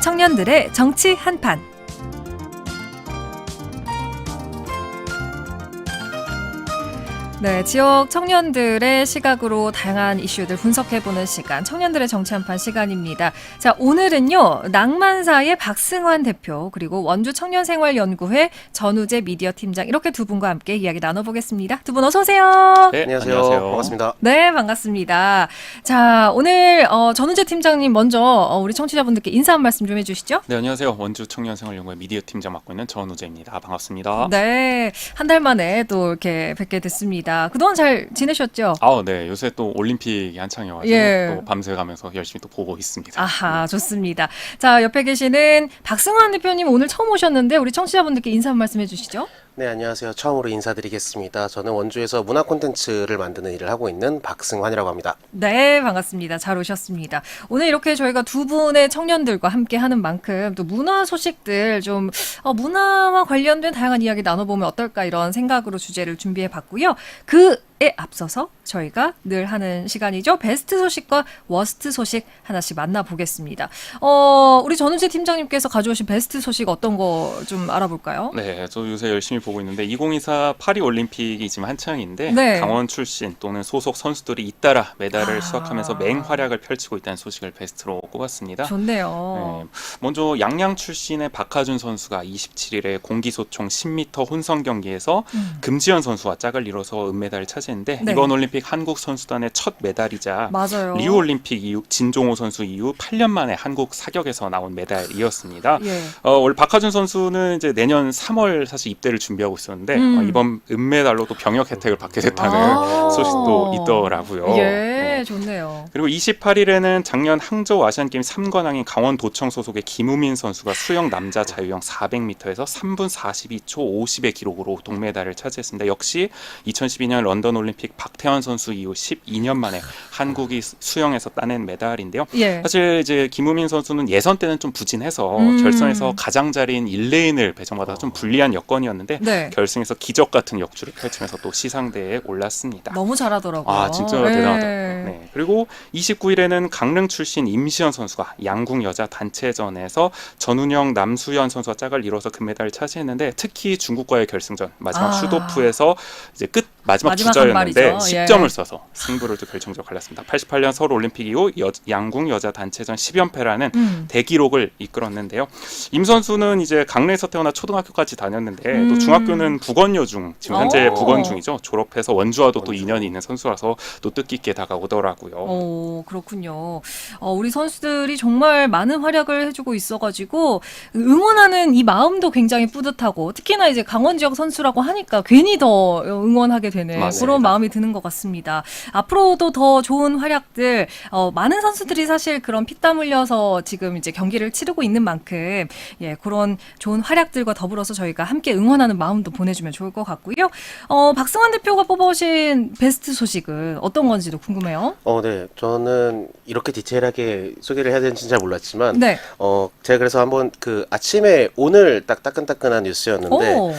청년들의 정치 한판. 네, 지역 청년들의 시각으로 다양한 이슈들 분석해보는 시간, 청년들의 정치 한판 시간입니다. 자, 오늘은요, 낭만사의 박승환 대표, 그리고 원주 청년생활연구회 전우재 미디어 팀장, 이렇게 두 분과 함께 이야기 나눠보겠습니다. 두 분 어서 오세요. 네, 안녕하세요. 반갑습니다. 네, 반갑습니다. 자, 오늘 전우재 팀장님 먼저 우리 청취자분들께 인사 한 말씀 좀 해주시죠. 네, 안녕하세요. 원주 청년생활연구회 미디어 팀장 맡고 있는 전우재입니다. 반갑습니다. 네, 한 달 만에 또 이렇게 뵙게 됐습니다. 그동안 잘 지내셨죠? 네. 요새 또 올림픽이 한창이어가지고 또 밤새 가면서 열심히 또 보고 있습니다. 아하, 좋습니다. 자, 옆에 계시는 박승환 대표님 오늘 처음 오셨는데 우리 청취자분들께 인사 한 말씀 해주시죠. 네, 안녕하세요. 처음으로 인사드리겠습니다. 저는 원주에서 문화 콘텐츠를 만드는 일을 하고 있는 박승환이라고 합니다. 네, 반갑습니다. 잘 오셨습니다. 오늘 이렇게 저희가 두 분의 청년들과 함께 하는 만큼 또 문화 소식들 좀 문화와 관련된 다양한 이야기 나눠보면 어떨까 이런 생각으로 주제를 준비해 봤고요. 그에 앞서서 저희가 늘 하는 시간이죠. 베스트 소식과 워스트 소식 하나씩 만나보겠습니다. 우리 전우재 팀장님께서 가져오신 베스트 소식 어떤 거 좀 알아볼까요? 네, 저 요새 열심히 보고 있는데 2024 파리 올림픽이 지금 한창인데 네. 강원 출신 또는 소속 선수들이 잇따라 메달을 수확하면서 맹활약을 펼치고 있다는 소식을 베스트로 꼽았습니다. 좋네요. 네, 먼저 양양 출신의 박하준 선수가 27일에 공기소총 10m 혼성 경기에서 금지연 선수와 짝을 이뤄서 은메달을 차지했는데 네. 이번 올림픽 한국 선수단의 첫 메달이자 맞아요. 리우 올림픽 이후 진종호 선수 이후 8년 만에 한국 사격에서 나온 메달이었습니다. 예. 원래 박하준 선수는 이제 내년 3월 사실 입대를 준비하고 있었는데 이번 은메달로 또 병역 혜택을 받게 됐다는 소식도 있더라고요. 예, 좋네요. 그리고 28일에는 작년 항저우 아시안게임 3관왕인 강원도청 소속의 김우민 선수가 수영 남자 자유형 400m에서 3분 42초 50의 기록으로 동메달을 차지했습니다. 역시 2012년 런던 올림픽 박태환 선수 이후 12년 만에 한국이 수영에서 따낸 메달인데요. 예. 사실 이제 김우민 선수는 예선 때는 좀 부진해서 결선에서 가장자리인 1레인을 배정받아 좀 불리한 여건이었는데 네. 결승에서 기적 같은 역주를 펼치면서 또 시상대에 올랐습니다. 너무 잘하더라고요. 아, 진짜 예. 대단하더라고요. 네. 그리고 29일에는 강릉 출신 임시연 선수가 양궁 여자 단체전에서 전운영 남수연 선수와 짝을 이뤄서 금메달을 차지했는데 특히 중국과의 결승전 마지막 슈도프에서 이제 마지막 주자였는데 10점을 써서 승부를 또 결정적으로 갈랐습니다. 88년 서울 올림픽 이후 양궁 여자 단체전 10연패라는 대기록을 이끌었는데요. 임 선수는 이제 강릉에서 태어나 초등학교까지 다녔는데 또 중학교는 북원여중, 지금 현재 북원중이죠. 졸업해서 원주와도 또 인연이 있는 선수라서 또 뜻깊게 다가오더라고요. 그렇군요. 우리 선수들이 정말 많은 활약을 해주고 있어가지고 응원하는 이 마음도 굉장히 뿌듯하고 특히나 이제 강원 지역 선수라고 하니까 괜히 더 응원하게 되는 맞습니다. 그런 마음이 드는 것 같습니다. 앞으로도 더 좋은 활약들, 많은 선수들이 사실 그런 피땀 흘려서 지금 이제 경기를 치르고 있는 만큼 그런 좋은 활약들과 더불어서 저희가 함께 응원하는 마음도 보내주면 좋을 것 같고요. 박승환 대표가 뽑아오신 베스트 소식은 어떤 건지도 궁금해요. 네. 저는 이렇게 디테일하게 소개를 해야 되는지 잘 몰랐지만, 네. 제가 그래서 한번 아침에 오늘 딱 따끈따끈한 뉴스였는데, 오.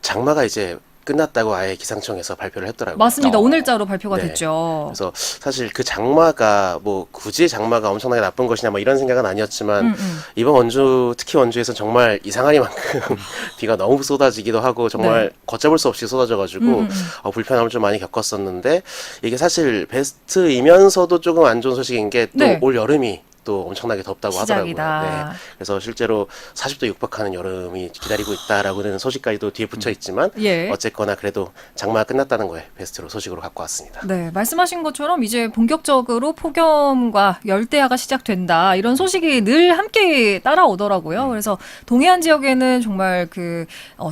장마가 이제 끝났다고 아예 기상청에서 발표를 했더라고요. 맞습니다. 오늘자로 발표가 네. 됐죠. 그래서 사실 그 장마가 굳이 장마가 엄청나게 나쁜 것이냐 이런 생각은 아니었지만 이번 원주, 특히 원주에서 정말 이상하리만큼 비가 너무 쏟아지기도 하고 정말 걷잡을 수 없이 쏟아져가지고 불편함을 좀 많이 겪었었는데 이게 사실 베스트이면서도 조금 안 좋은 소식인 게 또 올 여름이 또 엄청나게 덥다고 시작이다. 하더라고요. 네. 그래서 실제로 40도 육박하는 여름이 기다리고 있다라고는 소식까지도 뒤에 붙여 있지만 어쨌거나 그래도 장마가 끝났다는 거에 베스트로 소식으로 갖고 왔습니다. 네, 말씀하신 것처럼 이제 본격적으로 폭염과 열대야가 시작된다 이런 소식이 늘 함께 따라오더라고요. 그래서 동해안 지역에는 정말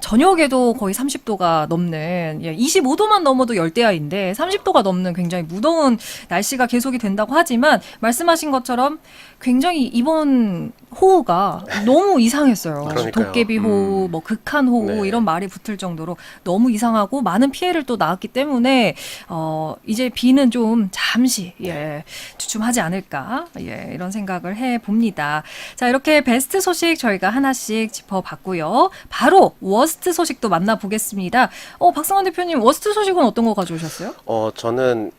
저녁에도 거의 30도가 넘는 25도만 넘어도 열대야인데 30도가 넘는 굉장히 무더운 날씨가 계속이 된다고 하지만 말씀하신 것처럼 굉장히 이번 호우가 너무 이상했어요. 그러니까요. 도깨비 호우, 극한 호우 이런 말이 붙을 정도로 너무 이상하고 많은 피해를 또 낳았기 때문에 이제 비는 좀 잠시 주춤하지 않을까 이런 생각을 해봅니다. 자, 이렇게 베스트 소식 저희가 하나씩 짚어봤고요. 바로 워스트 소식도 만나보겠습니다. 박승환 대표님 워스트 소식은 어떤 거 가져오셨어요? 저는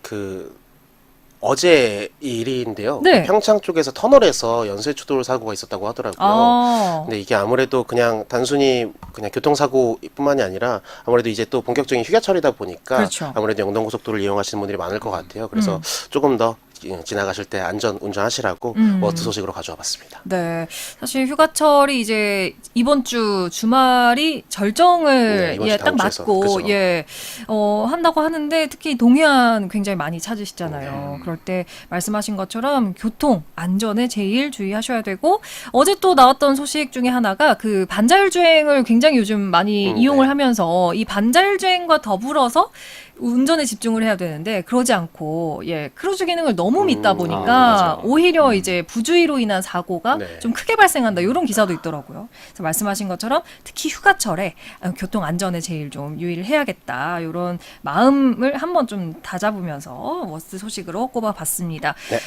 어제 일인데요. 네. 평창 쪽에서 터널에서 연쇄 추돌 사고가 있었다고 하더라고요. 아. 근데 이게 아무래도 그냥 단순히 그냥 교통사고뿐만이 아니라 아무래도 이제 또 본격적인 휴가철이다 보니까 그렇죠. 아무래도 영동고속도로를 이용하시는 분들이 많을 것 같아요. 그래서 조금 더 지나가실 때 안전 운전하시라고 워스트 소식으로 가져와 봤습니다. 네. 사실 휴가철이 이제 이번 주 주말이 절정을 네, 이번 주 딱 다음 주에서. 맞고 그죠. 한다고 하는데 특히 동해안 굉장히 많이 찾으시잖아요. 그럴 때 말씀하신 것처럼 교통 안전에 제일 주의하셔야 되고 어제 또 나왔던 소식 중에 하나가 그 반자율 주행을 굉장히 요즘 많이 이용을 네. 하면서 이 반자율 주행과 더불어서 운전에 집중을 해야 되는데 그러지 않고 크루즈 기능을 너무 믿다 보니까 맞아요. 오히려 이제 부주의로 인한 사고가 네. 좀 크게 발생한다 이런 기사도 있더라고요. 그래서 말씀하신 것처럼 특히 휴가철에 교통 안전에 제일 좀 유의를 해야겠다 이런 마음을 한번 좀 다잡으면서 워스트 소식으로 꼽아봤습니다. 네.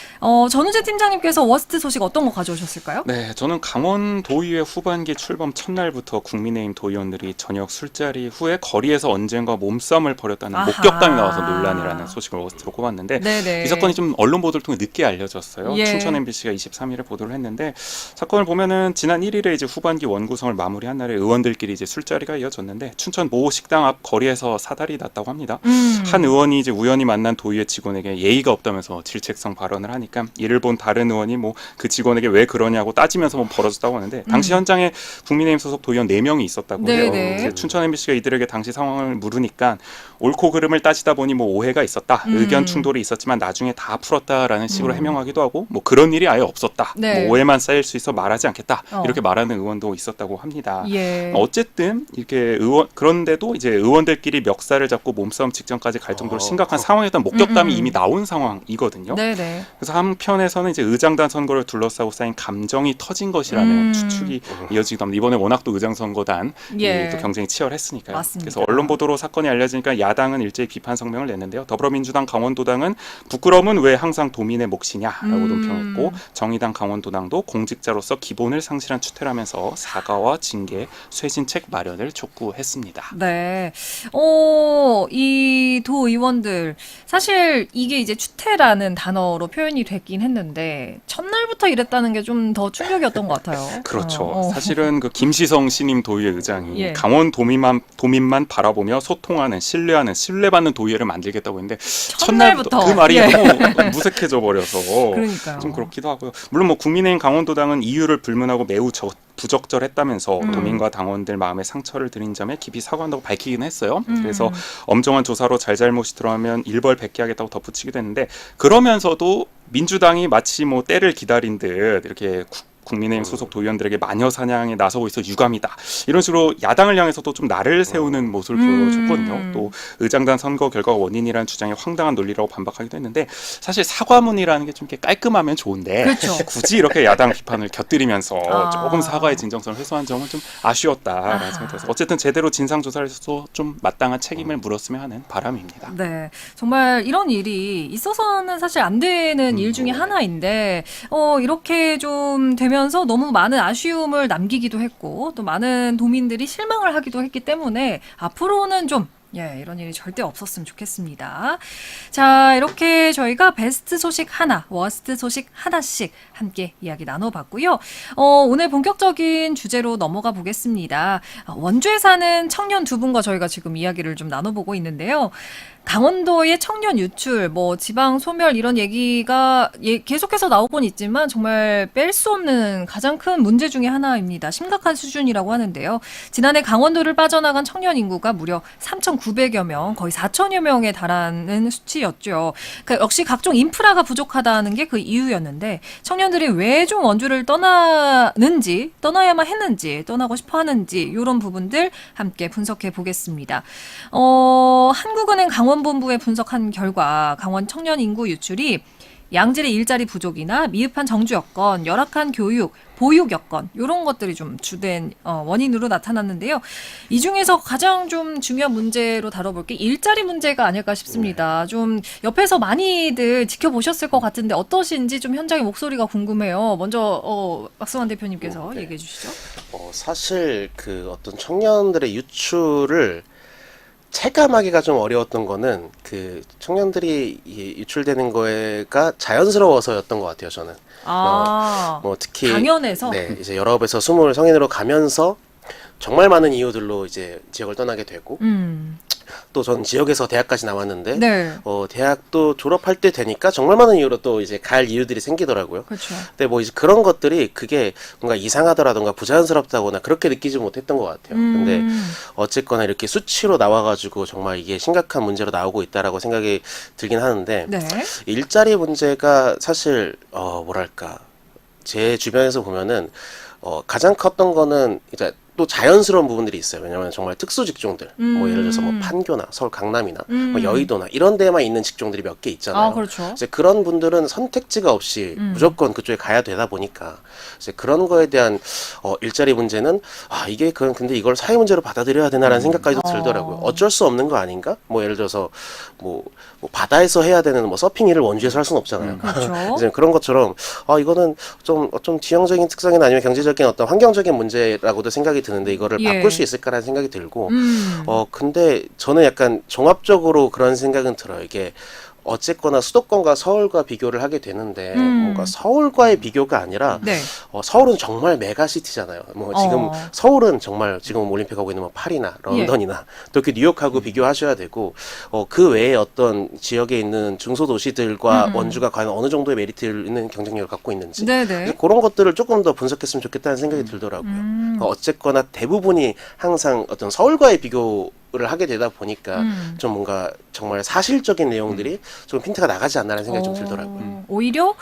전우재 팀장님께서 워스트 소식 어떤 거 가져오셨을까요? 네, 저는 강원도의회 후반기 출범 첫날부터 국민의힘 도의원들이 저녁 술자리 후에 거리에서 언쟁과 몸싸움을 벌였다는 아하. 목격담이 나와서 논란이라는 소식을 워스트로 꼽았는데 네네. 이 사건이 좀 언론 보도를 통해 늦게 알려졌어요. 예. 춘천 MBC가 23일에 보도를 했는데 사건을 보면은 지난 1일에 이제 후반기 원구성을 마무리한 날에 의원들끼리 이제 술자리가 이어졌는데 춘천 모 식당 앞 거리에서 사달이 났다고 합니다. 한 의원이 이제 우연히 만난 도의회 직원에게 예의가 없다면서 질책성 발언을 하니까 이를 본 다른 의원이 뭐 그 직원에게 왜 그러냐고 따지면서 뭐 벌어졌다고 하는데 당시 현장에 국민의힘 소속 도의원 4명이 있었다고 해요. 네네. 이제 춘천 MBC가 이들에게 당시 상황을 물으니까 옳고 그름을 따지다 보니 뭐 오해가 있었다. 의견 충돌이 있었지만 나중에 다 풀었다라는 식으로 해명하기도 하고 뭐 그런 일이 아예 없었다. 네. 뭐 오해만 쌓일 수 있어 말하지 않겠다. 어. 이렇게 말하는 의원도 있었다고 합니다. 예. 어쨌든 이렇게 그런데도 이제 의원들끼리 멱살을 잡고 몸싸움 직전까지 갈 정도로 심각한 상황이었던 목격담이 이미 나온 상황이거든요. 네네. 그래서 한편에서는 이제 의장단 선거를 둘러싸고 쌓인 감정이 터진 것이라는 추측이 이어지기도 합니다. 이번에 워낙 또 의장선거단 예. 또 경쟁이 치열했으니까요. 맞습니다. 그래서 언론 보도로 사건이 알려지니까 야당은 일제히 비판 성명을 냈는데요. 더불어민주당 강원도당은 부끄러움은 왜 항상 도민의 몫이냐라고 논평했고 정의당 강원도당도 공직자로서 기본을 상실한 추태라면서 사과와 징계, 쇄신책 마련을 촉구했습니다. 네. 이 도의원들 사실 이게 이제 추태라는 단어로 표현이 됐긴 했는데 첫날부터 이랬다는 게 좀 더 충격이었던 것 같아요. 그렇죠. 사실은 그 김시성 신임 도의회 의장이 예. 강원 도민만 바라보며 소통하는, 신뢰하는, 신뢰받는 도의회를 만들겠다고 했는데 첫날부터. 그 말이 예. 너무 무색해져 버려서 그러니까요. 좀 그렇기도 하고요. 물론 뭐 국민의힘 강원도당은 이유를 불문하고 매우 부적절했다면서 도민과 당원들 마음에 상처를 드린 점에 깊이 사과한다고 밝히긴 했어요. 그래서 엄정한 조사로 잘잘못이 드러나면 일벌백계하겠다고 덧붙이기도 했는데 그러면서도 민주당이 마치 뭐 때를 기다린 듯 이렇게 국민의힘 소속 도의원들에게 마녀 사냥에 나서고 있어 유감이다. 이런 식으로 야당을 향해서도 좀 날을 세우는 모습을 보여줬거든요. 또 의장단 선거 결과가 원인이라는 주장이 황당한 논리라고 반박하기도 했는데 사실 사과문이라는 게 좀 이렇게 깔끔하면 좋은데 그렇죠. 굳이 이렇게 야당 비판을 곁들이면서 아. 조금 사과의 진정성을 훼손한 점은 좀 아쉬웠다라는 생각이 들어서 어쨌든 제대로 진상 조사를 해서 좀 마땅한 책임을 물었으면 하는 바람입니다. 네, 정말 이런 일이 있어서는 사실 안 되는 일 중에 하나인데 이렇게 좀 되면서 너무 많은 아쉬움을 남기기도 했고 또 많은 도민들이 실망을 하기도 했기 때문에 앞으로는 좀 이런 일이 절대 없었으면 좋겠습니다. 자, 이렇게 저희가 베스트 소식 하나, 워스트 소식 하나씩 함께 이야기 나눠봤고요. 오늘 본격적인 주제로 넘어가 보겠습니다. 원주에 사는 청년 두 분과 저희가 지금 이야기를 좀 나눠보고 있는데요. 강원도의 청년 유출, 지방 소멸 이런 얘기가 계속해서 나오곤 있지만 정말 뺄 수 없는 가장 큰 문제 중에 하나입니다. 심각한 수준이라고 하는데요. 지난해 강원도를 빠져나간 청년 인구가 무려 3,900여 명, 거의 4,000여 명에 달하는 수치였죠. 그러니까 역시 각종 인프라가 부족하다는 게 그 이유였는데 청년들이 왜 좀 원주를 떠나는지, 떠나야만 했는지, 떠나고 싶어 하는지 이런 부분들 함께 분석해 보겠습니다. 한국은행 강원본부에 분석한 결과 강원 청년 인구 유출이 양질의 일자리 부족이나 미흡한 정주 여건, 열악한 교육, 보육 여건 이런 것들이 좀 주된 원인으로 나타났는데요. 이 중에서 가장 좀 중요한 문제로 다뤄볼 게 일자리 문제가 아닐까 싶습니다. 좀 옆에서 많이들 지켜보셨을 것 같은데 어떠신지 좀 현장의 목소리가 궁금해요. 먼저 박승환 대표님께서 네. 얘기해 주시죠. 사실 그 어떤 청년들의 유출을 체감하기가 좀 어려웠던 거는 그 청년들이 유출되는 거가 자연스러워서였던 것 같아요. 저는 뭐 특히 당연해서. 네, 이제 19에서 20 성인으로 가면서 정말 많은 이유들로 이제 지역을 떠나게 되고 또 전 지역에서 대학까지 나왔는데 네. 대학도 졸업할 때 되니까 정말 많은 이유로 또 이제 갈 이유들이 생기더라고요. 그렇죠. 근데 뭐 이제 그런 것들이 그게 뭔가 이상하더라던가 부자연스럽다거나 그렇게 느끼지 못했던 것 같아요. 근데 어쨌거나 이렇게 수치로 나와가지고 정말 이게 심각한 문제로 나오고 있다라고 생각이 들긴 하는데 네. 일자리 문제가 사실 뭐랄까 제 주변에서 보면은 가장 컸던 거는 이제 또 자연스러운 부분들이 있어요. 왜냐하면 정말 특수 직종들, 뭐 예를 들어서 뭐 판교나 서울 강남이나 뭐 여의도나 이런 데만 있는 직종들이 몇 개 있잖아요. 아, 그렇죠. 이제 그런 분들은 선택지가 없이 무조건 그쪽에 가야 되다 보니까 이제 그런 거에 대한 일자리 문제는 이게 근데 이걸 사회 문제로 받아들여야 되나라는 생각까지도 들더라고요. 어쩔 수 없는 거 아닌가? 뭐 예를 들어서 뭐 바다에서 해야 되는 뭐 서핑 일을 원주에서 할 수는 없잖아요. 그렇죠. 이제 그런 것처럼 이거는 좀 지형적인 특성이나 아니면 경제적인 어떤 환경적인 문제라고도 생각이 드는데 이거를 예. 바꿀 수 있을까라는 생각이 들고 근데 저는 약간 종합적으로 그런 생각은 들어요. 이게 어쨌거나 수도권과 서울과 비교를 하게 되는데 뭔가 서울과의 비교가 아니라 네. 서울은 정말 메가시티잖아요. 뭐 지금 서울은 정말 지금 올림픽 하고 있는 뭐 파리나 런던이나 도쿄 뉴욕하고 비교하셔야 되고 그 외에 어떤 지역에 있는 중소도시들과 원주가 과연 어느 정도의 메리트를 있는 경쟁력을 갖고 있는지 네네. 그런 것들을 조금 더 분석했으면 좋겠다는 생각이 들더라고요. 어쨌거나 대부분이 항상 어떤 서울과의 비교를 하게 되다 보니까 좀 뭔가 정말 사실적인 내용들이 좀 핀트가 나가지 않나라는 생각이 좀 들더라고요. 오히려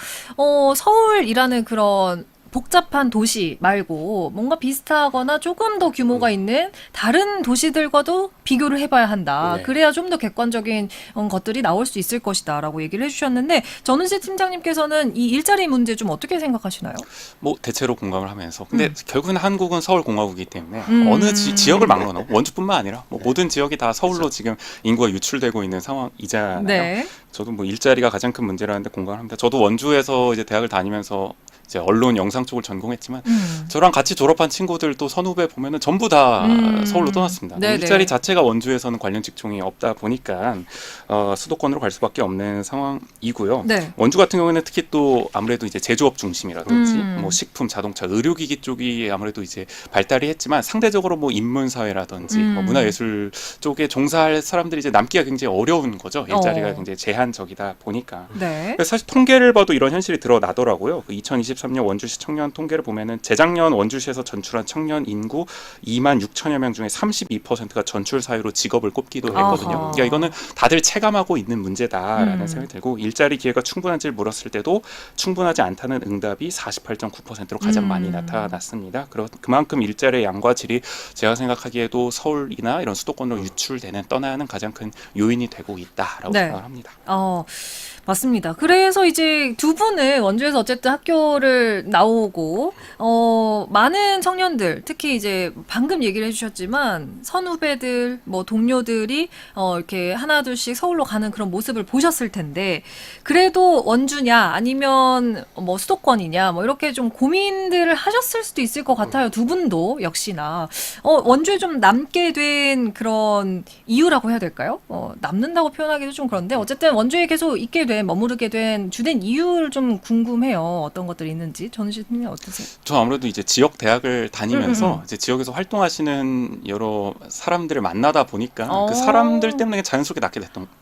서울이라는 그런 복잡한 도시 말고 뭔가 비슷하거나 조금 더 규모가 있는 다른 도시들과도 비교를 해봐야 한다. 네. 그래야 좀 더 객관적인 것들이 나올 수 있을 것이다라고 얘기를 해주셨는데 전은실 팀장님께서는 이 일자리 문제 좀 어떻게 생각하시나요? 뭐 대체로 공감을 하면서 근데 결국은 한국은 서울 공화국이기 때문에 어느 지역을 막론하고 원주뿐만 아니라 뭐 모든 지역이 다 서울로 지금 인구가 유출되고 있는 상황이잖아요. 네. 저도 뭐 일자리가 가장 큰 문제라는데 공감을 합니다. 저도 원주에서 이제 대학을 다니면서 이제 언론 영상 쪽을 전공했지만 저랑 같이 졸업한 친구들 또 선후배 보면은 전부 다 서울로 떠났습니다. 네네. 일자리 자체가 원주에서는 관련 직종이 없다 보니까 수도권으로 갈 수밖에 없는 상황이고요. 네. 원주 같은 경우에는 특히 또 아무래도 이제 제조업 중심이라든지 뭐 식품, 자동차, 의료기기 쪽이 아무래도 이제 발달이 했지만 상대적으로 뭐 인문사회라든지 뭐 문화예술 쪽에 종사할 사람들이 이제 남기가 굉장히 어려운 거죠. 일자리가 굉장히 제한적이다 보니까. 네. 사실 통계를 봐도 이런 현실이 드러나더라고요. 그 2023년 원주시 청년 통계를 보면은 재작년 원주시에서 전출한 청년 인구 2만 6천여 명 중에 32%가 전출 사유로 직업을 꼽기도 했거든요. 아하. 그러니까 이거는 다들 체감하고 있는 문제다라는 생각이 들고 일자리 기회가 충분한지를 물었을 때도 충분하지 않다는 응답이 48.9%로 가장 많이 나타났습니다. 그만큼 일자리의 양과 질이 제가 생각하기에도 서울이나 이런 수도권으로 유출되는 떠나야 하는 가장 큰 요인이 되고 있다라고 네. 생각을 합니다. 맞습니다. 그래서 이제 두 분은 원주에서 어쨌든 학교를 나오고 많은 청년들, 특히 이제 방금 얘기를 해주셨지만 선후배들, 뭐 동료들이 이렇게 하나둘씩 서울로 가는 그런 모습을 보셨을 텐데 그래도 원주냐 아니면 뭐 수도권이냐 뭐 이렇게 좀 고민들을 하셨을 수도 있을 것 같아요. 두 분도 역시나 원주에 좀 남게 된 그런 이유라고 해야 될까요? 남는다고 표현하기도 좀 그런데 어쨌든 원주에 계속 있게 된 머무르게 된 주된 이유를 좀 궁금해요. 어떤 것들이 있는지. 전우실 팀이 어떠세요? 저 아무래도 이제 지역 대학을 다니면서 이제 지역에서 활동하시는 여러 사람들을 만나다 보니까 그 사람들 때문에 자연스럽게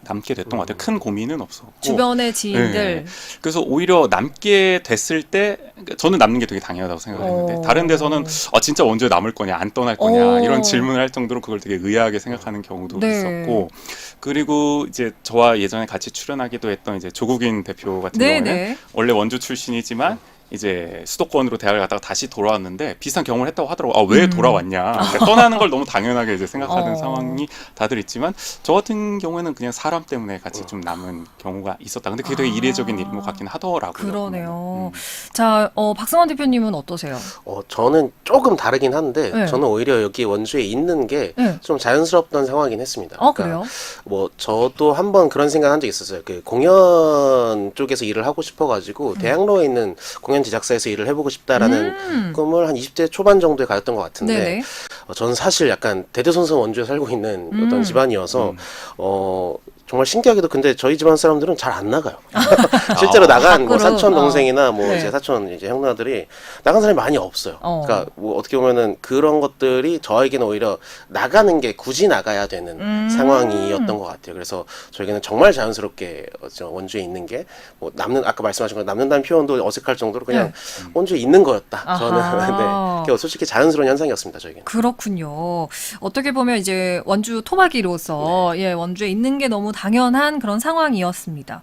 남게 됐던 것 같아요. 큰 고민은 없었고. 주변의 지인들. 네. 그래서 오히려 남게 됐을 때 저는 남는 게 되게 당연하다고 생각했는데 다른 데서는 진짜 원주에 남을 거냐 안 떠날 거냐 이런 질문을 할 정도로 그걸 되게 의아하게 생각하는 경우도 네. 있었고 그리고 이제 저와 예전에 같이 출연하기도 했던 이제 조국인 대표 같은 경우는 원래 원주 출신이지만 이제 수도권으로 대학을 갔다가 다시 돌아왔는데 비슷한 경험을 했다고 하더라고요. 왜 돌아왔냐. 그러니까 떠나는 걸 너무 당연하게 이제 생각하는 상황이 다들 있지만 저 같은 경우에는 그냥 사람 때문에 같이 좀 남은 경우가 있었다. 근데 그게 되게 이례적인 일인 것 같긴 하더라고요. 그러네요. 자, 박성환 대표님은 어떠세요? 저는 조금 다르긴 한데 네. 저는 오히려 여기 원주에 있는 게 좀 자연스럽던 상황이긴 했습니다. 그래요? 뭐 저도 한번 그런 생각 한 적이 있었어요. 그 공연 쪽에서 일을 하고 싶어가지고 대학로에 있는 공연 공연 제작사에서 일을 해보고 싶다라는 꿈을 한 20대 초반 정도에 가졌던 것 같은데 네네. 저는 사실 약간 대대손손 원주에 살고 있는 어떤 집안이어서 정말 신기하게도 근데 저희 집안 사람들은 잘 안 나가요. 실제로 나간 뭐 밖으로? 사촌 동생이나 뭐 네. 제 사촌 이제 형 누나들이 나간 사람이 많이 없어요. 그러니까 뭐 어떻게 보면은 그런 것들이 저에게는 오히려 나가는 게 굳이 나가야 되는 상황이었던 것 같아요. 그래서 저에게는 정말 자연스럽게 원주에 있는 게 뭐 남는 아까 말씀하신 거 남는다는 표현도 어색할 정도로 그냥 원주에 있는 거였다. 저는 아하. 네, 그게 솔직히 자연스러운 현상이었습니다. 저에게는. 그렇군요. 어떻게 보면 이제 원주 토박이로서 예, 원주에 있는 게 너무 당연한 그런 상황이었습니다.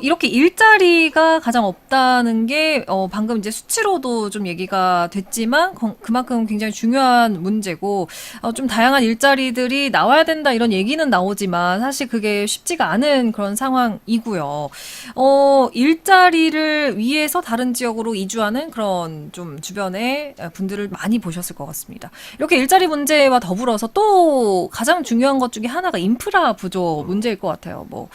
이렇게 일자리가 가장 없다는 게 방금 이제 수치로도 좀 얘기가 됐지만 그만큼 굉장히 중요한 문제고 좀 다양한 일자리들이 나와야 된다 이런 얘기는 나오지만 사실 그게 쉽지가 않은 그런 상황이고요. 일자리를 위해서 다른 지역으로 이주하는 그런 좀 주변의 분들을 많이 보셨을 것 같습니다. 이렇게 일자리 문제와 더불어서 또 가장 중요한 것 중에 하나가 인프라 부족 문제일 것 같아요. 뭐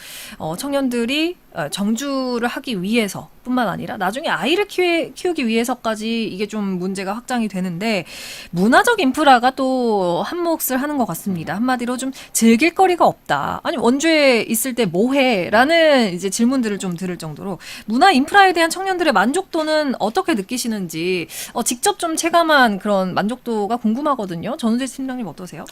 청년들이 정주를 하기 위해서뿐만 아니라 나중에 아이를 키우기 위해서까지 이게 좀 문제가 확장이 되는데 문화적 인프라가 또 한 몫을 하는 것 같습니다. 한마디로 좀 즐길 거리가 없다. 아니 원주에 있을 때 뭐해? 라는 이제 질문들을 좀 들을 정도로 문화 인프라에 대한 청년들의 만족도는 어떻게 느끼시는지 직접 좀 체감한 그런 만족도가 궁금하거든요. 전우재 팀장님 어떠세요?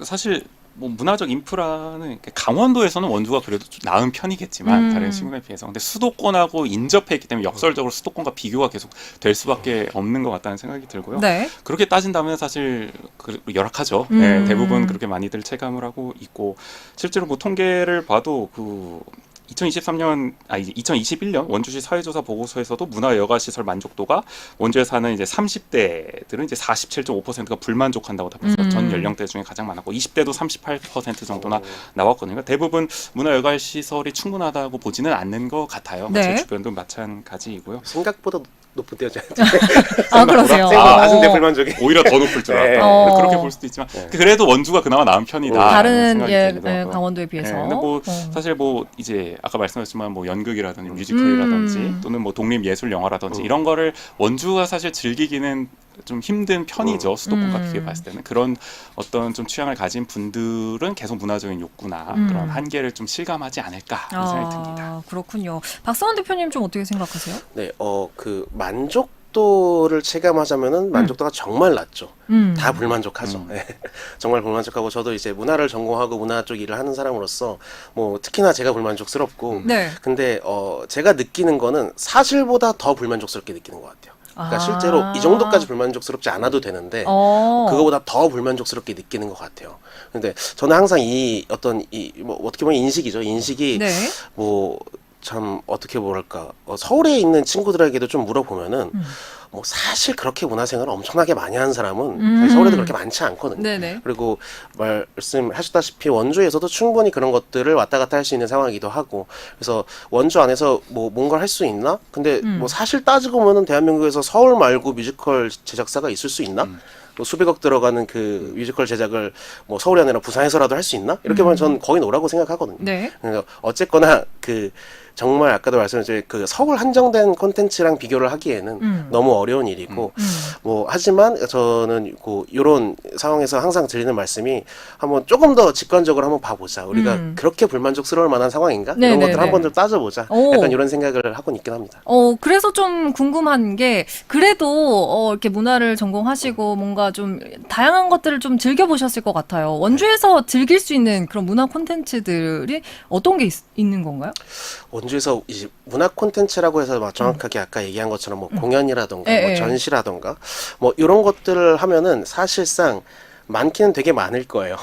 사실 뭐 문화적 인프라는 강원도에서는 원주가 그래도 좀 나은 편이겠지만 다른 시군에 비해서 근데 수도권하고 인접해 있기 때문에 역설적으로 수도권과 비교가 계속 될 수밖에 없는 것 같다는 생각이 들고요. 네. 그렇게 따진다면 사실 열악하죠. 네, 대부분 그렇게 많이들 체감을 하고 있고 실제로 뭐 통계를 봐도 2021년 원주시 사회조사 보고서에서도 문화 여가 시설 만족도가 원주에 사는 이제 30대들은 이제 47.5%가 불만족한다고 답해서 전 연령대 중에 가장 많았고 20대도 38% 정도나 나왔거든요. 그러니까 대부분 문화 여가 시설이 충분하다고 보지는 않는 것 같아요. 네. 제 주변도 마찬가지이고요. 생각보다 높은 데였죠. 그러세요. 생각 낮은데 불만족이. 오히려 더 높을 줄 알았다. 네. 그렇게 볼 수도 있지만 그래도 원주가 그나마 나은 편이다. 다른 생각이 들기도 하고. 강원도에 비해서. 네, 근데 뭐 사실 뭐 이제 아까 말씀하셨지만 뭐 연극이라든지 뮤지컬이라든지 또는 뭐 독립 예술 영화라든지 이런 거를 원주가 사실 즐기기는 좀 힘든 편이죠. 수도권과 비교해 봤을 때는 그런 어떤 좀 취향을 가진 분들은 계속 문화적인 욕구나 그런 한계를 좀 실감하지 않을까 이런 생각이 듭니다. 그렇군요. 박성원 대표님 좀 어떻게 생각하세요? 네, 그 만족도를 체감하자면은 만족도가 정말 낮죠. 다 불만족하죠. 네. 정말 불만족하고 저도 이제 문화를 전공하고 문화 쪽 일을 하는 사람으로서 뭐 특히나 제가 불만족스럽고 네. 근데 제가 느끼는 거는 사실보다 더 불만족스럽게 느끼는 것 같아요. 그러니까 실제로 이 정도까지 불만족스럽지 않아도 되는데 그거보다 더 불만족스럽게 느끼는 것 같아요. 근데 저는 항상 뭐 어떻게 보면 인식이죠. 인식이 네. 뭐 참 어떻게 뭐랄까 서울에 있는 친구들에게도 좀 물어보면은 뭐 사실 그렇게 문화생활을 엄청나게 많이 하는 사람은 사실 서울에도 그렇게 많지 않거든요. 네네. 그리고 말씀하셨다시피 원주에서도 충분히 그런 것들을 왔다 갔다 할 수 있는 상황이기도 하고 그래서 원주 안에서 뭐 뭔가를 할 수 있나? 근데 뭐 사실 따지고 보면은 대한민국에서 서울 말고 뮤지컬 제작사가 있을 수 있나? 뭐 수백억 들어가는 그 뮤지컬 제작을 뭐 서울이 아니라 부산에서라도 할 수 있나? 이렇게 보면 저는 거의 노라고 생각하거든요. 네. 그래서 어쨌거나 정말 아까도 말씀드린 그 서울 한정된 콘텐츠랑 비교를 하기에는 너무 어려운 일이고 뭐 하지만 저는 이런 상황에서 항상 드리는 말씀이 한번 조금 더 직관적으로 한번 봐보자. 우리가 그렇게 불만족스러울 만한 상황인가? 이런 네네네. 것들 한번 좀 따져보자. 약간 이런 생각을 하고 있긴 합니다. 그래서 좀 궁금한 게 그래도 이렇게 문화를 전공하시고 뭔가 좀 다양한 것들을 좀 즐겨보셨을 것 같아요. 원주에서 즐길 수 있는 그런 문화 콘텐츠들이 어떤 게 있는 건가요? 원주에서 이제 문화 콘텐츠라고 해서 막 정확하게 아까 얘기한 것처럼 뭐 공연이라던가 뭐 전시라던가 뭐 이런 것들을 하면은 사실상 많기는 되게 많을 거예요.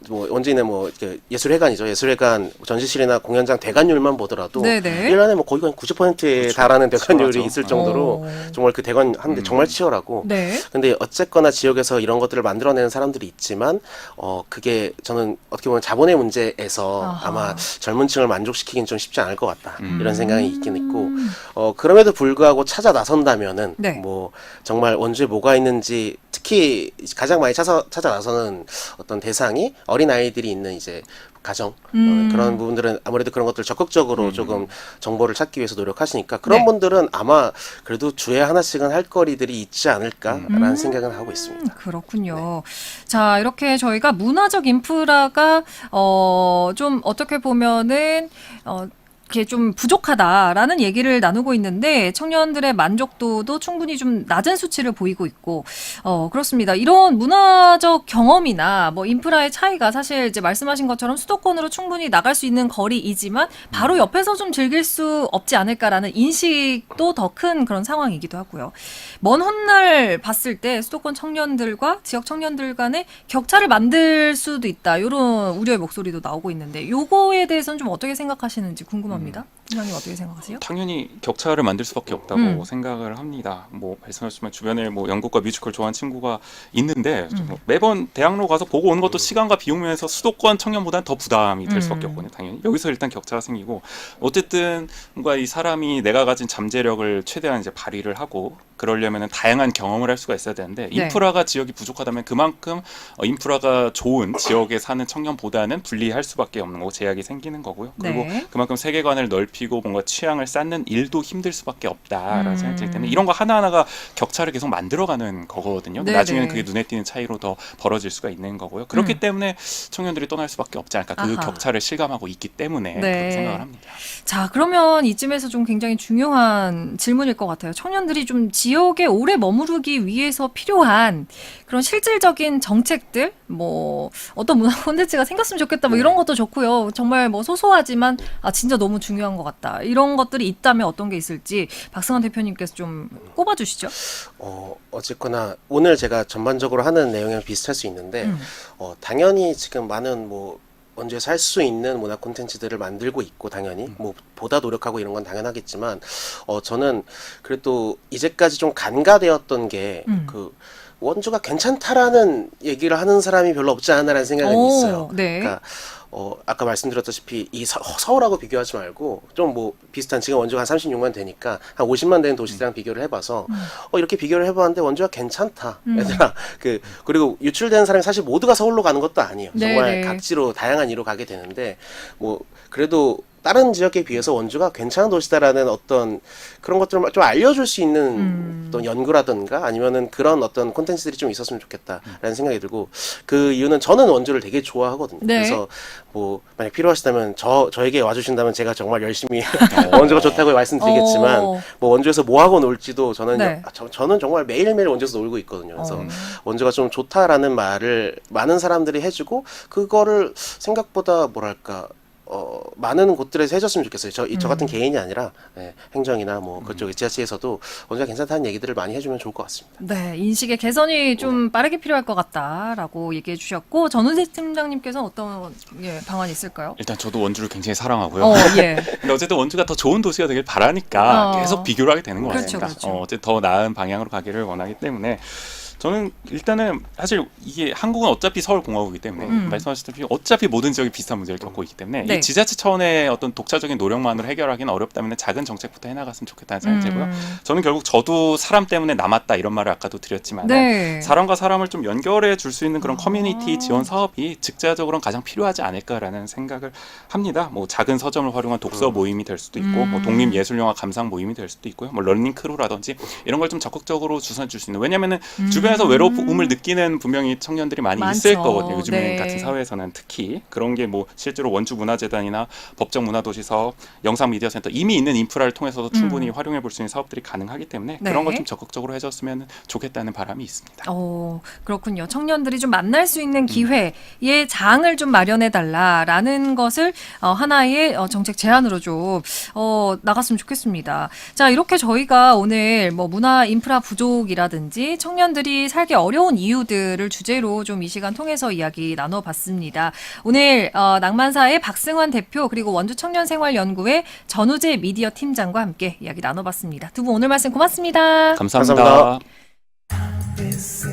원주에는 뭐 예술회관이죠. 예술회관 전시실이나 공연장 대관율만 보더라도 네네. 1년에 뭐 거의 한 90%에 그렇죠. 달하는 대관율이 치열하죠. 있을 정도로 정말 그 대관 하는데 정말 치열하고 네. 근데 어쨌거나 지역에서 이런 것들을 만들어내는 사람들이 있지만 그게 저는 어떻게 보면 자본의 문제에서 아하. 아마 젊은 층을 만족시키긴 좀 쉽지 않을 것 같다. 이런 생각이 있긴 있고 그럼에도 불구하고 찾아 나선다면은 네. 뭐 정말 원주에 뭐가 있는지 특히 가장 많이 찾아 나서는 어떤 대상이 어린 아이들이 있는 이제 가정 그런 부분들은 아무래도 그런 것들 적극적으로 조금 정보를 찾기 위해서 노력하시니까 그런 네. 분들은 아마 그래도 주에 하나씩은 할 거리들이 있지 않을까라는 생각은 하고 있습니다. 그렇군요. 자, 이렇게 저희가 문화적 인프라가 좀 어떻게 보면은 이렇게 좀 부족하다라는 얘기를 나누고 있는데 청년들의 만족도도 충분히 좀 낮은 수치를 보이고 있고 그렇습니다. 이런 문화적 경험이나 뭐 인프라의 차이가 사실 이제 말씀하신 것처럼 수도권으로 충분히 나갈 수 있는 거리이지만 바로 옆에서 좀 즐길 수 없지 않을까라는 인식도 더 큰 그런 상황이기도 하고요. 먼 훗날 봤을 때 수도권 청년들과 지역 청년들 간의 격차를 만들 수도 있다. 이런 우려의 목소리도 나오고 있는데 요거에 대해서는 좀 어떻게 생각하시는지 궁금합니다. 팀장님 어떻게 생각하세요? 당연히 격차를 만들 수밖에 없다고 생각을 합니다. 뭐 말씀하셨지만 주변에 뭐 연극과 뮤지컬 좋아하는 친구가 있는데 뭐 매번 대학로 가서 보고 오는 것도 시간과 비용 면에서 수도권 청년보다는 더 부담이 될 수밖에 없거든요. 당연히 여기서 일단 격차가 생기고 어쨌든 뭔가 이 사람이 내가 가진 잠재력을 최대한 이제 발휘를 하고 그러려면은 다양한 경험을 할 수가 있어야 되는데 네. 인프라가 지역이 부족하다면 그만큼 인프라가 좋은 지역에 사는 청년보다는 불리할 수밖에 없는 거고 제약이 생기는 거고요. 그리고 네. 그만큼 세계관을 넓히고 뭔가 취향을 쌓는 일도 힘들 수밖에 없다라는 생각이 들기 때문에 이런 거 하나하나가 격차를 계속 만들어가는 거거든요. 네네. 나중에는 그게 눈에 띄는 차이로 더 벌어질 수가 있는 거고요. 그렇기 때문에 청년들이 떠날 수밖에 없지 않을까. 그 아하. 격차를 실감하고 있기 때문에 네. 그렇게 생각을 합니다. 자, 그러면 이쯤에서 좀 굉장히 중요한 질문일 것 같아요. 청년들이 좀 지역에 오래 머무르기 위해서 필요한 그런 실질적인 정책들, 뭐 어떤 문화 콘텐츠가 생겼으면 좋겠다, 뭐 이런 것도 좋고요. 정말 뭐 소소하지만 진짜 너무 중요한 것 같다. 이런 것들이 있다면 어떤 게 있을지 박승환 대표님께서 좀 꼽아주시죠. 어쨌거나 오늘 제가 전반적으로 하는 내용이랑 비슷할 수 있는데 당연히 지금 많은 뭐 원주에서 할 수 있는 문화 콘텐츠들을 만들고 있고 당연히 뭐 보다 노력하고 이런 건 당연하겠지만 저는 그래도 이제까지 좀 간과되었던 게 그 원주가 괜찮다라는 얘기를 하는 사람이 별로 없지 않나라는 생각은 있어요. 네. 그러니까 아까 말씀드렸다시피 이 서울하고 비교하지 말고 좀 뭐 비슷한 지금 원주가 한 36만 되니까 한 50만 되는 도시들이랑 비교를 해봐서 이렇게 비교를 해봤는데 원주가 괜찮다. 얘들아 그리고 유출되는 사람이 사실 모두가 서울로 가는 것도 아니에요. 정말 네네. 각지로 다양한 이로 가게 되는데 뭐 그래도 다른 지역에 비해서 원주가 괜찮은 도시다라는 어떤 그런 것들을 좀 알려줄 수 있는 어떤 연구라든가 아니면은 그런 어떤 콘텐츠들이 좀 있었으면 좋겠다라는 생각이 들고 그 이유는 저는 원주를 되게 좋아하거든요. 네. 그래서 뭐 만약 필요하시다면 저에게 와주신다면 제가 정말 열심히 원주가 좋다고 말씀드리겠지만 뭐 원주에서 뭐 하고 놀지도 저는 네. 저는 정말 매일매일 원주에서 놀고 있거든요. 그래서 원주가 좀 좋다라는 말을 많은 사람들이 해주고 그거를 생각보다 뭐랄까 많은 곳들에서 해줬으면 좋겠어요. 저 같은 개인이 아니라 행정이나 뭐 그쪽 지자체에서도 원주가 괜찮다는 얘기들을 많이 해주면 좋을 것 같습니다. 네, 인식의 개선이 좀 빠르게 필요할 것 같다라고 얘기해 주셨고 전훈세 팀장님께서는 어떤 방안이 있을까요? 일단 저도 원주를 굉장히 사랑하고요. 예. 근데 어쨌든 원주가 더 좋은 도시가 되길 바라니까 어. 계속 비교를 하게 되는 것 그렇죠, 같습니다. 그렇죠. 어쨌든 더 나은 방향으로 가기를 원하기 때문에 저는 일단은 사실 이게 한국은 어차피 서울공화국이기 때문에 말씀하셨다시피 어차피 모든 지역이 비슷한 문제를 겪고 있기 때문에 네. 이 지자체 차원의 어떤 독자적인 노력만으로 해결하기는 어렵다면 작은 정책부터 해나갔으면 좋겠다는 생각이 들고요. 저는 결국 저도 사람 때문에 남았다 이런 말을 아까도 드렸지만 네. 사람과 사람을 좀 연결해 줄 수 있는 그런 커뮤니티 지원 사업이 직자적으로는 가장 필요하지 않을까라는 생각을 합니다. 뭐 작은 서점을 활용한 독서 모임이 될 수도 있고 뭐 독립 예술 영화 감상 모임이 될 수도 있고요. 뭐 러닝 크루라든지 이런 걸 좀 적극적으로 주선해 줄 수 있는 왜냐면은 주변에서 외로움을 느끼는 분명히 청년들이 많이 있을 많죠. 거거든요. 요즘 네. 같은 사회에서는 특히 그런 게 뭐 실제로 원주 문화재단이나 법정 문화도시사업, 영상 미디어 센터 이미 있는 인프라를 통해서도 충분히 활용해 볼 수 있는 사업들이 가능하기 때문에 네. 그런 걸 좀 적극적으로 해줬으면 좋겠다는 바람이 있습니다. 그렇군요. 청년들이 좀 만날 수 있는 기회의 장을 좀 마련해 달라라는 것을 하나의 정책 제안으로 좀 나갔으면 좋겠습니다. 자, 이렇게 저희가 오늘 뭐 문화 인프라 부족이라든지 청년들이 살기 어려운 이유들을 주제로 좀 이 시간 통해서 이야기 나눠봤습니다. 오늘 낭만사의 박승환 대표 그리고 원주청년생활연구회 전우재 미디어 팀장과 함께 이야기 나눠봤습니다. 두 분 오늘 말씀 고맙습니다. 감사합니다. 감사합니다.